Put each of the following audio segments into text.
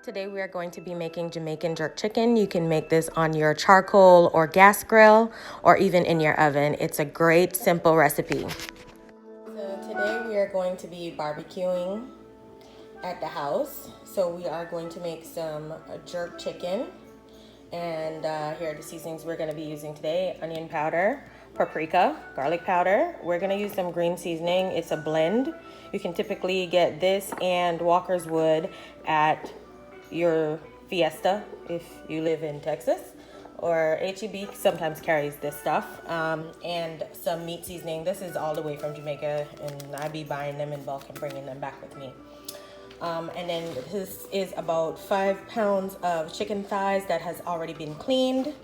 Today we are going to be making Jamaican jerk chicken. You can make this on your charcoal or gas grill or even in your oven. It's a great simple recipe. So today we are going to be barbecuing at the house. So we are going to make some jerk chicken. And here are the seasonings we're going to be using today. Onion powder, paprika, garlic powder. We're going to use some green seasoning. It's a blend. You can typically get this and Walkerswood at your Fiesta if you live in Texas, or HEB sometimes carries this stuff, and some meat seasoning. This is all the way from Jamaica, and I be buying them in bulk and bringing them back with me. And then this is about 5 pounds of chicken thighs that has already been cleaned,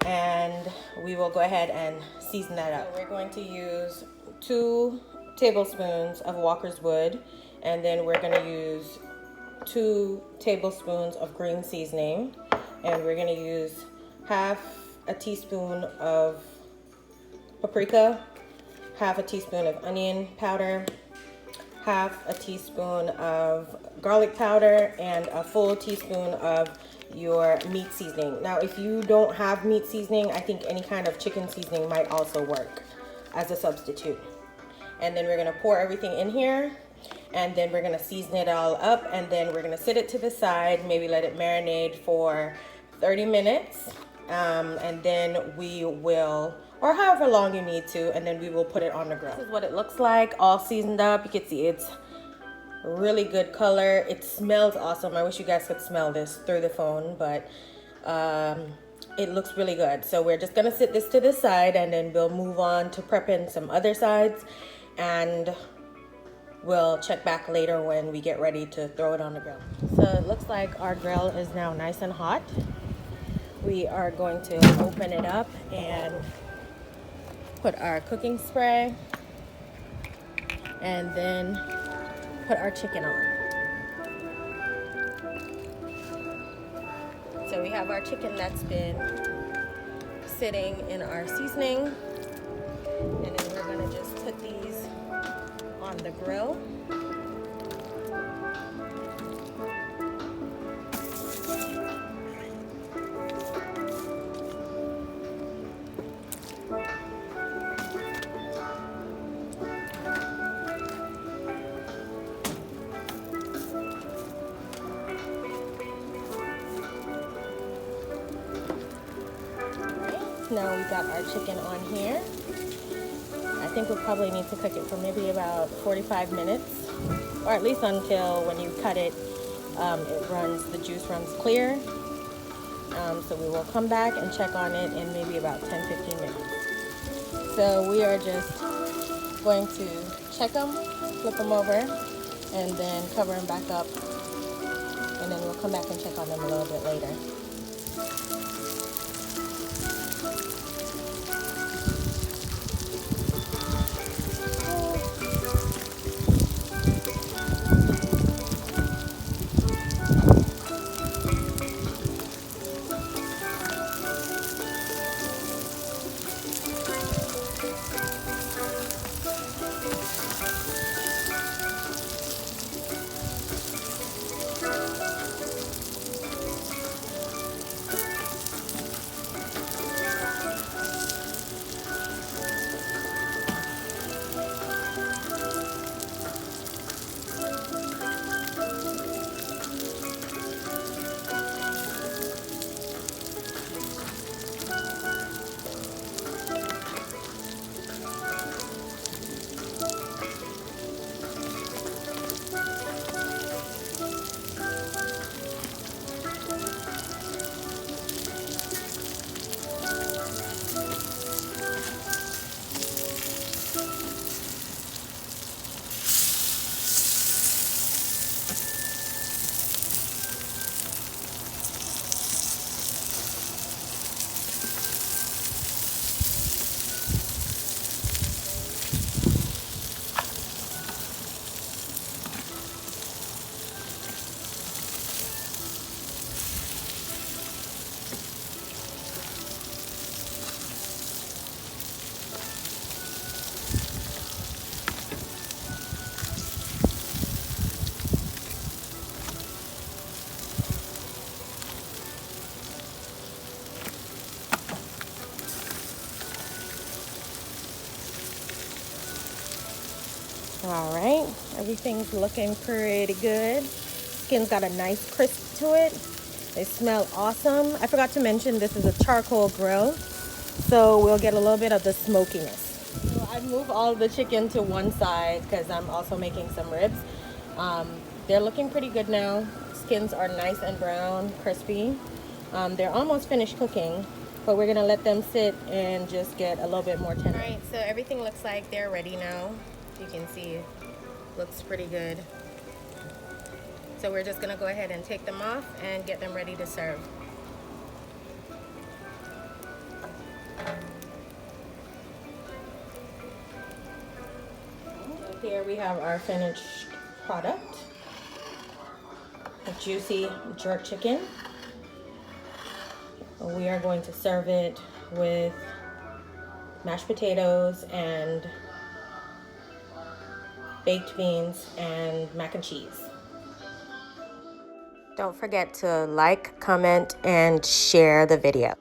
and we will go ahead and season that up. So we're going to use 2 tablespoons of Walkerswood, and then we're going to use 2 tablespoons of green seasoning, and we're going to use half a teaspoon of paprika, half a teaspoon of onion powder, half a teaspoon of garlic powder, and a full teaspoon of your meat seasoning. Now if you don't have meat seasoning, I think any kind of chicken seasoning might also work as a substitute. And then we're going to pour everything in here, and then we're going to season it all up, and then we're going to sit it to the side, maybe let it marinate for 30 minutes, and then we will, or however long you need to, and then we will put it on the grill. This is what it looks like, all seasoned up. You can see it's really good color. It smells awesome. I wish you guys could smell this through the phone, but it looks really good. So we're just going to sit this to the side, and then we'll move on to prepping some other sides, and we'll check back later when we get ready to throw it on the grill. So it looks like our grill is now nice and hot. We are going to open it up and put our cooking spray, and then put our chicken on. So we have our chicken that's been sitting in our seasoning, and then we're gonna just put these on the grill. Now we got our chicken on here. I think we'll probably need to cook it for maybe about 45 minutes, or at least until when you cut it, the juice runs clear. So we will come back and check on it in maybe about 10-15 minutes. So we are just going to check them, flip them over, and then cover them back up, and then we'll come back and check on them a little bit later. All right, everything's looking pretty good. Skin's got a nice crisp to it. They smell awesome. I forgot to mention this is a charcoal grill, so we'll get a little bit of the smokiness. So I move all the chicken to one side because I'm also making some ribs. They're looking pretty good now. Skins are nice and brown, crispy. They're almost finished cooking, but we're gonna let them sit and just get a little bit more tender. All right, so everything looks like they're ready now. You can see, looks pretty good. So we're just gonna go ahead and take them off and get them ready to serve. Here we have our finished product, a juicy jerk chicken. We are going to serve it with mashed potatoes and baked beans and mac and cheese. Don't forget to like, comment, and share the video.